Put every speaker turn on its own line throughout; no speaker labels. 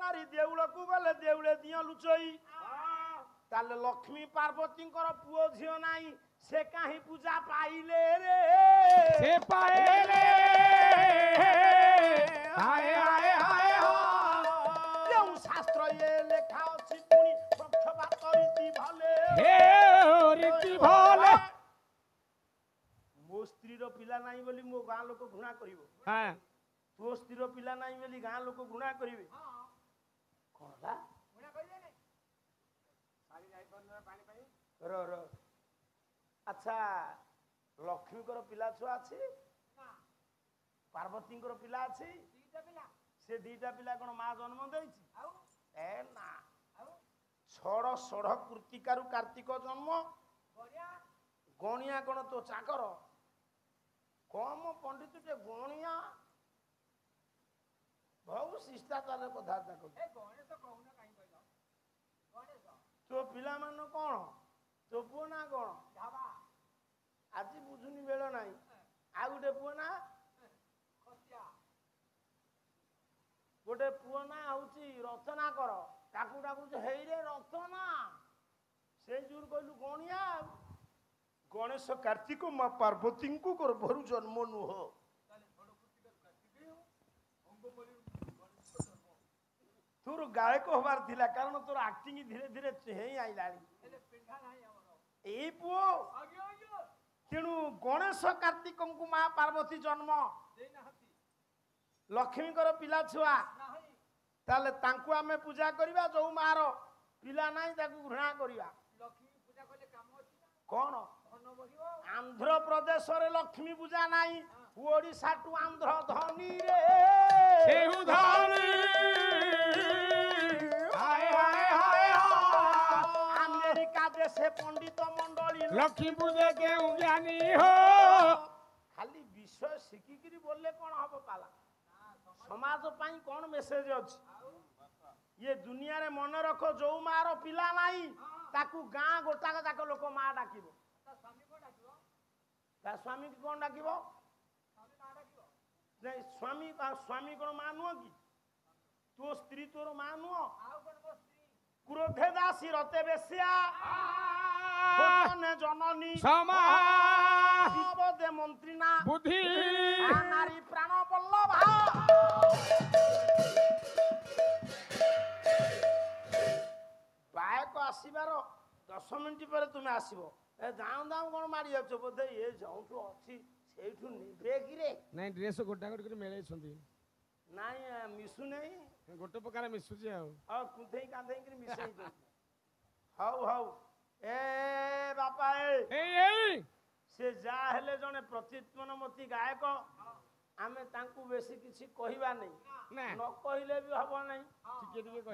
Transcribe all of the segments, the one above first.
କରି ଦେଉଳକୁ ଗଲେ ଦେଉଳେ ଦିଅ ଲୁଚଇ ତାହେଲେ ଲକ୍ଷ୍ମୀ ପାର୍ବତୀଙ୍କର ପୁଅ ଝିଅ ନାହିଁ ସେ କାହିଁ ପୂଜା ପାଇଲେ ରେ
ସେ ପାଇଲେ ହାଏ ହାଏ ହାଏ
କେଉଁ ଶାସ୍ତ୍ର ଏ ଲେଖା ଅଛି ପୁଣି ପକ୍ଷପାତ ରୀତି ଭଲେ
ହେ ରୀତି ଭଲେ
ମୋ ସ୍ତ୍ରୀର ପିଲା ନାହିଁ ବୋଲି ମୋ ଗାଁ ଲୋକ ଘୃଣା କରିବ
ହଁ
ତୋ ସ୍ତ୍ରୀର ପିଲା ନାହିଁ ବୋଲି ଗାଁ ଲୋକ ଘୃଣା କରିବେ କଣ ହେଲା ଆଚ୍ଛା ଲକ୍ଷ୍ମୀଙ୍କର ପିଲା ଛୁଆ ଅଛି ପାର୍ବତୀଙ୍କର ପିଲା ଅଛି ସେ ଦିଟା ପିଲା କଣ ମା ଜନ୍ମ ଦେଇଛି ଏ ନା ଷଡ଼ ଷଢ଼ କୃତିକାରୁ କାର୍ତ୍ତିକ ଜନ୍ମ ଗଣିଆ କଣ ତୋ ଚାକର କମ ପଣ୍ଡିତ ଟେ ଗଣିଆ ବହୁ ଶିଷ୍ଟାଚାର କଥାବାର୍ତ୍ତା କରୁଛି ତୋ ପିଲାମାନ କଣ ତୋ ପୁଅ ନା କଣ ଆଜି ବୁଝୁନି ବେଳ ନାହିଁ ଆଉ ଗୋଟେ ପୁଅ ନା ଗୋଟେ ପୁଅ ନା ହଉଛି ରଚନାକର ତାକୁ ଡାକୁଛି ହେଇରେ ରଚନା ସେଇ ଯୋଉ କହିଲୁ ଗଣିଆ ଗଣେଶ କାର୍ତ୍ତିକ ମା ପାର୍ବତୀଙ୍କୁ ଗର୍ଭରୁ ଜନ୍ମ ନୁହ ତୋର ଗାୟକ ହବାର ଥିଲା କାରଣ ତୋର ଆକ୍ଟିଂ ଧୀରେ ଧୀରେ ହେଇ ଆଇଲାଣି ଏଇ ପୁଅ ତେଣୁ ଗଣେଶ କାର୍ତ୍ତିକଙ୍କୁ ମା ପାର୍ବତୀ ଜନ୍ମ ଲକ୍ଷ୍ମୀଙ୍କର ପିଲା ଛୁଆ ତାହେଲେ ତାଙ୍କୁ ଆମେ ପୂଜା କରିବା ଯୋଉ ମାର ପିଲା ନାହିଁ ତାକୁ ଘୃଣା କରିବା କଣ ଆନ୍ଧ୍ରପ୍ରଦେଶରେ ଲକ୍ଷ୍ମୀ ପୂଜା ନାହିଁ ଓଡ଼ିଶାଠୁ ଆନ୍ଧ୍ର ଧନୀ ରେ ଆମେରିକା ଦେଶେ ପଣ୍ଡିତ ମଣ୍ଡଳୀ
ଲକ୍ଷ୍ମୀ ପୂଜା କେଉଁ ଜ୍ଞାନୀ ହୋ
ଖାଲି ବିଷୟ ଶିଖିକିରି ବୋଲଲେ କଣ ହବ ପାଲା ସମାଜ ପାଇଁ କଣ ମେସେଜ ଅଛି ଇଏ ଦୁନିଆରେ ମନେ ରଖ ଯୋଉ ମାର ପିଲା ନାହିଁ ତାକୁ ଗାଁ ଗୋଟାକ ଯାକ ଲୋକ ମା ଡାକିବ ତା ସ୍ୱାମୀ କି କଣ ଡାକିବ ସ୍ୱାମୀ ସ୍ୱାମୀ କଣ ମା ନୁହଁ କି ତୋ ସ୍ତ୍ରୀ ତୋର ମା ନୁହଁ କ୍ରୋଧେ ଦାସୀ ରତେ ବେଶ୍ୟା ଜନନୀ ବିପଦେ ମନ୍ତ୍ରୀ ନା
ବୁଦ୍ଧି
ନାରୀ ପ୍ରାଣ ବଲ୍ଲଭା ବାୟକ ଆସିବାର 10 ମିନିଟ ପରେ ତୁମେ ଆସିବ ଏ ଦାଉ ଦାଉ କଣ ମାରି ଯାଉଛ ବୋଧେ ଏ ଯୋଉଠୁ ଅଛି ସେଇଠୁ ନେବେ କିରେ
ନାଇଁ ଡ୍ରେସ ଗୋଟା ଗୋଟି କରି ମେଳେଇଛନ୍ତି
ନାଇଁ ମିଶୁ ନାହିଁ
ଗୋଟେ ପ୍ରକାର ମିଶୁଛି ଆଉ
କୁନ୍ଥେଇ କାନ୍ଥେଇକିରି ମିଶେଇ ହଉ ହଉ ଏ ବାପା ସେ ଯାହା ହେଲେ ଜଣେ ପ୍ରତିତ୍ମନମତୀ ଗାୟକ ଆମେ ତାଙ୍କୁ ବେଶୀ କିଛି କହିବା ନାହିଁ ନ କହିଲେ ବି ହବ ନାହିଁ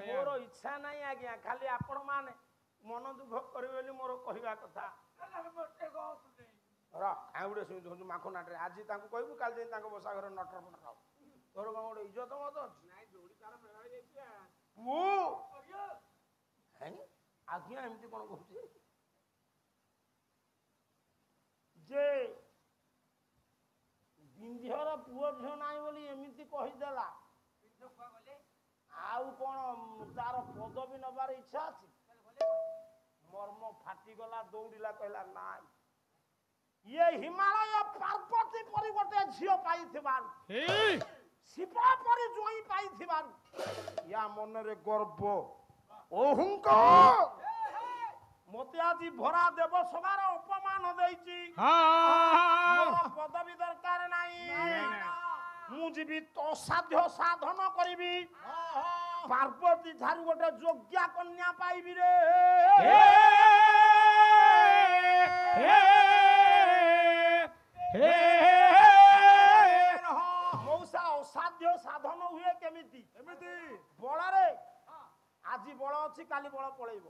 ମୋର ଇଚ୍ଛା ନାହିଁ ଆଜ୍ଞା ଖାଲି ଆପଣ ମାନେ ମନ ଦୁଃଖ କରିବେ ବୋଲି ମୋର କହିବା କଥା ଗୋଟେ ଶୁଣନ୍ତୁ ମାଖ ନାଟରେ ଆଜି ତାଙ୍କୁ କହିବୁ କାଲି ଯାଇ ତାଙ୍କ ବସା ଘରେ ନଟର ଫଟର ହବ ତୋର କଣ ଗୋଟେ ଇଜ୍ଜତ ମତ ଅଛି ଆଜ୍ଞା ଏମିତି କଣ କହୁଛି ଯେ ବିନ୍ଧ୍ୟର ପୁଅ ଝିଅ ନାହିଁ ବୋଲି ଏମିତି କହିଦେଲା ଆଉ କଣ ତାର ପଦବୀ ନବାର ଇଚ୍ଛା ଅଛି ମର୍ମ ଫାଟିଗଲା ଦୌଡ଼ିଲା କହିଲା ନାଇଁ ଇଏ ହିମାଳୟ ପାର୍ବତୀ ପରି ଗୋଟେ ଝିଅ ପାଇଥିବାରୁ ଶିବ ପରି ଜୋଇଁ ପାଇଥିବାରୁ ୟା ମନରେ ଗର୍ବ ଅହଂକାର ମତେ ଆଜି ଭରା ଦେବ ସଭାର ଅପମାନ ଦେଇଛି ପଦବୀ ଦରକାର ନାହିଁ ମୁଁ ଯିବି ଅସାଧ୍ୟ ସାଧନ କରିବି ପାର୍ବତୀ ଠାରୁ ଗୋଟେ ଯୋଗ୍ୟା କନ୍ୟା ପାଇବି ରେ ମଉସା ଅସାଧ୍ୟ ସାଧନ ହୁଏ କେମିତି ବଳରେ ଆଜି ବଳ ଅଛି କାଲି ବଳ ପଳେଇବ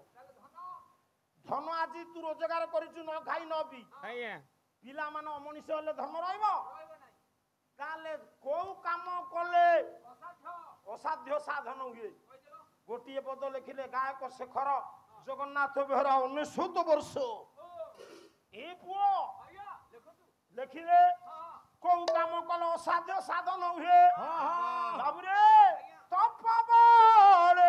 ଧନ ଆଜି ତୁ ରୋଜଗାର କରିଛୁ ନ ଖାଇ ନ ପି ପିଲାମାନେ ଅମଣିଷ ହେଲେ ଧନ ରହିବ ତାହେଲେ କୋଉ କାମ କଲେ ଅସାଧ୍ୟ ସାଧନ ହୁଏ ଗୋଟିଏ ପଦ ଲେଖିଲେ ଗାୟକ ଶେଖର ଜଗନ୍ନାଥ ବେହେରା 19 ବର୍ଷ ଏ ପୁଅ ଲେଖିଲେ କୋଉ କାମ କଲେ ଅସାଧ୍ୟ ସାଧନ ହୁଏ ବାବୁରେ ତପବଳେ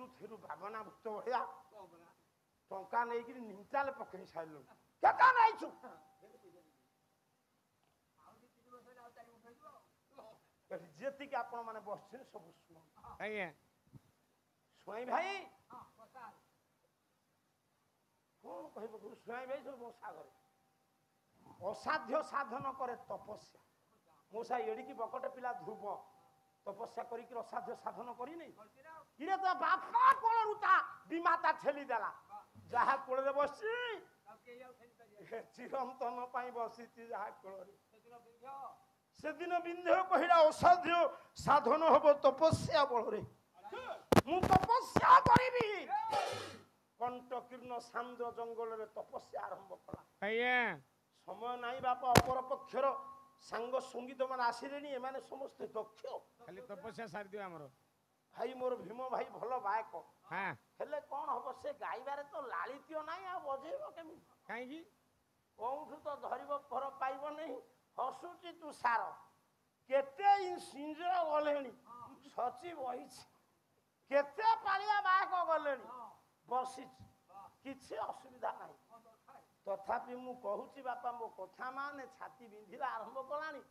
କୋଉଥିରୁ ଭାବନା ଭୂତ ଭଳିଆ ଟଙ୍କା ନେଇକିରି ନିମତାଲେ ପକେଇ ସାରିଲୁ କେତେ ନେଇଛୁ ଯେତିକି ଆପଣ ମାନେ ବସିଛନ୍ତି ସବୁ ଶୁଣ
ଆଜ୍ଞା
ସ୍ୱାଇଁ ଭାଇ କଣ କହିବ ସ୍ୱାଇଁ ଭାଇ ସବୁ ମୋ ସାଗରେ ଅସାଧ୍ୟ ସାଧନ କରେ ତପସ୍ୟା ମୋ ସା ଏଡ଼ିକି ବକଟେ ପିଲା ଧ୍ରୁବ ତପସ୍ୟା କରିକି ଅସାଧ୍ୟ ସାଧନ କରିନି ଇରେ ତ ବାପା କୋଳରୁ ତା ବିମାତା ଠେଲି ଦେଲା ଯାହା କୋଳରେ ବସିଛି ଚିରନ୍ତନ ପାଇଁ ବସିଛି ଯାହା କୋଳରେ ସେଦିନ ବିନ୍ଧେୟ କହିଲା ଅସାଧ୍ୟ ସାଧନ ହବ ତପସ୍ୟା ବଳରେ ମୁଁ ତପସ୍ୟା କରିବି କଣ୍ଟକୀର୍ଣ୍ଣ ସାନ୍ଦ୍ର ଜଙ୍ଗଲରେ ତପସ୍ୟା ଆରମ୍ଭ କଲା
ଆଜ୍ଞା
ସମୟ ନାହିଁ ବାପା ଅପର ପକ୍ଷର ସାଙ୍ଗ ସଙ୍ଗୀତ ମାନେ ଆସିଲେଣି ଏମାନେ ସମସ୍ତେ ଦକ୍ଷ
ଖାଲି ତପସ୍ୟା ସାରିଦିଅ ଆମର
ଭାଇ ମୋର ଭୀମ ଭାଇ ଭଲ ଗାୟକ
ହଁ
ହେଲେ କଣ ହବ ସେ ଗାଇବାରେ ତ ଲାଳିତ୍ୟ ନାହିଁ ଆଉ ବଜେଇବ କେମିତି
କାହିଁକି
କୋଉଠୁ ତ ଧରିବ ଫର ପାଇବ ନାହିଁ ହସୁଛି ତୁ ସାର କେତେ ସିଞ୍ଜର ଗଲେଣି ସଚି ବହିଛି କେତେ ପାଳିଆ ବାହକ ଗଲେଣି ବସିଛି କିଛି ଅସୁବିଧା ନାହିଁ ତଥାପି ମୁଁ କହୁଛି ବାପା ମୋ କଥା ମାନେ ଛାତି ବିନ୍ଧିବା ଆରମ୍ଭ କଲାଣି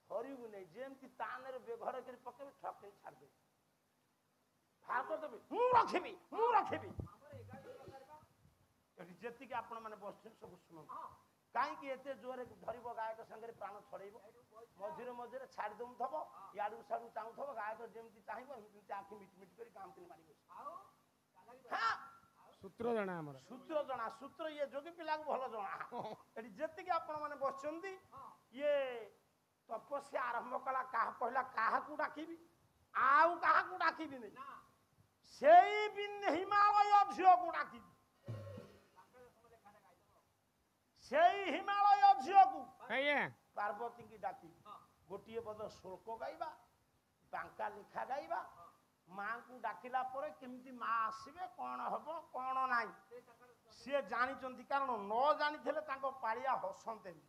ଧରିବୁ ନାହିଁ ଯେମିତି ତାନରେ ବେଘର କରି ପକେଇବି ଠକେଇ ଛାଡ଼ିଦେବି ବାହାର କରିଦେବି ମୁଁ ରଖିବି ଯେତିକି ଆପଣ ମାନେ ବସିଛନ୍ତି ସବୁ ଶୁଣନ୍ତୁ କାହିଁକି ଏତେ ଜୋରରେ ଧରିବ ଗାୟକ ସାଙ୍ଗରେ ପ୍ରାଣ ଛଡେଇବ ମଝିରେ ମଝିରେ ଛାଡ଼ି ଦଉଥିବ ଇଆଡୁ ସାଡୁ ଚାହୁଁଥିବ ଗାୟକ ଯେମିତି ଚାହିଁବ ସେମିତି ଆଖି ମିଟି ମିଟି କରି କାଉଁକିନି ମାରିବ
ସୂତ୍ର ଜଣା ଆମର
ସୂତ୍ର ଜଣା ସୂତ୍ର ଇଏ ଯୋଗୀ ପିଲାକୁ ଭଲ ଜଣା ଏଠି ଯେତିକି ଆପଣ ମାନେ ବସିଛନ୍ତି ଇଏ ତପସ୍ୟା ଆରମ୍ଭ କଲା କାହା କହିଲା କାହାକୁ ଡାକିବି ଆଉ କାହାକୁ ଡାକିବିନି ସେଇ ହିମାଳୟ ଝିଅକୁ ଡାକିବି ସେଇ ହିମାଳୟ ଝିଅକୁ
ଆଜ୍ଞା
ପାର୍ବତୀଙ୍କୁ ଡାକିବି ଗୋଟିଏ ପଦ ଶ୍ଲୋକ ଗାଇବା ବାଙ୍କା ଲେଖା ଗାଇବା ମାଙ୍କୁ ଡାକିଲା ପରେ କେମିତି ମା ଆସିବେ କଣ ହବ କଣ ନାହିଁ ସିଏ ଜାଣିଛନ୍ତି କାରଣ ନ ଜାଣିଥିଲେ ତାଙ୍କ ପାଳିଆ ହସନ୍ତେନି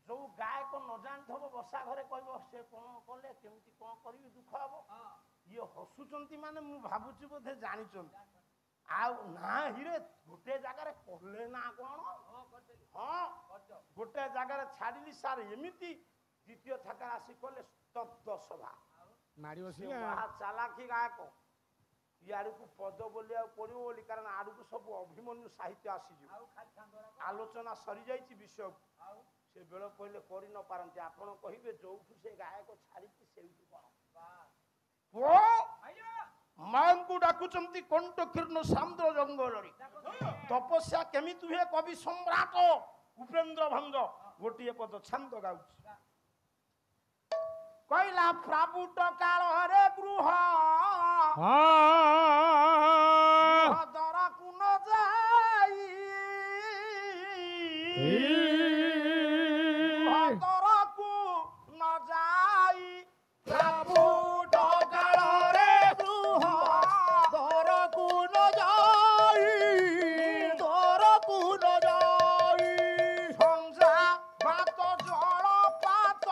ଯୋଉ ଗାୟକ ନ ଜାଣିଥିବ ବସା ଘରେ କହିବ ସେ କଣ କଲେ କେମିତି କଣ କରିବି ଦୁଃଖ ହବ ଇଏ ହସୁଛନ୍ତି ମାନେ ମୁଁ ଭାବୁଛି ବୋଧେ ଜାଣିଛନ୍ତି ଆଉ ନା ହିରେ ଗୋଟେ ଜାଗାରେ କଲେ ନା କଣ ହଁ ଗୋଟେ ଜାଗାରେ ଛାଡ଼ିଲି ସାର୍ ଏମିତି ଦ୍ୱିତୀୟ ଥାକାରେ ଆସି କଲେ ସ୍ତବ୍ଧ ସଭା
ମାଡ଼ି ବସିଲା
ଚାଲାକି ଗାୟକ ଇଆଡକୁ ପଦ ବୋଲିବାକୁ ପଡିବ ବୋଲି କାରଣ ଆଡକୁ ସବୁ ଅଭିମନ୍ୟୁ ସାହିତ୍ୟ ଆସିଯିବ ଆଲୋଚନା ସରିଯାଇଛି ବିଷୟକୁ ସେ ବେଳ କହିଲେ କରି ନ ପାରନ୍ତି ଆପଣ କହିବେ ଯୋଉଠୁ ସେ ଗାୟକ ଛାଡ଼ିଛି ସେଇଠୁ କଣ ମାଙ୍କୁ ଡାକୁଛନ୍ତି କଣ୍ଟକୀର୍ଣ୍ଣ ସାନ୍ଦ୍ର ଜଙ୍ଗଲରେ ତପସ୍ୟା କେମିତି ହୁଏ କବି ସମ୍ରାଟ ଉପେନ୍ଦ୍ର ଭଞ୍ଜ ଗୋଟିଏ ପଦ ଛାନ୍ଦ ଗାଉଛି କହିଲା ପ୍ରାବୁଟ କାଳରେ ଗୃହ ଦରକୁ ନ ଯାଇ ଦରକୁ ନ ଯାଇ ପ୍ରାବୁଟ କାଳରେ ଗୃହ ଦରକୁ ନ ଯାଇ ସଞ୍ଜା ଭାତ ଜଳ ପାତ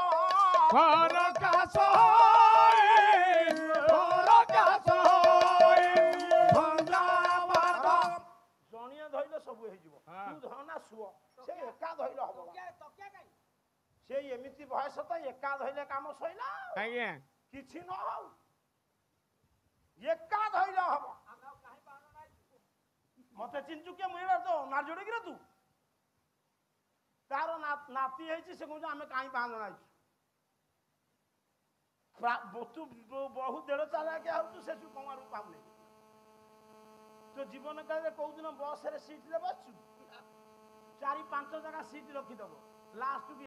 ଜଣିଏ ଧଇଲେ ସବୁ ହେଇଯିବ ତୁ ଧନା ଶୁଅ ସେ ଏକା ଧଇଲେ ହବ ସେ ଏମିତି ବୟସ ତ ଏକା ଧଇଲେ କାମ ସଇଲା
ଆଜ୍ଞା
କିଛି ନ ହଉ ଏକା ଧଇଲେ ହବ ମତେ ଚିଞ୍ଚୁ କିଏ ମିଳିଲା ତ ନା ଯୋଡ଼ିକିରେ ତୁ ତାର ନାତି ହେଇଛି ସେ କହୁଛି ଆମେ କାହିଁ 5 ଜଣ ଆଇଛୁ ତୁ ବହୁ ଦେଢ଼ ଚାଲାକିଆ ହଉଛୁ ସେ କମାରୁ ପାଉନି ତୋ ଜୀବନ କାଳରେ କୋଉଦିନ ବସରେ ସିଟରେ ବସଛୁ 4-5 ଜାଗା ସିଟ ରଖିଦବ ଲାଷ୍ଟ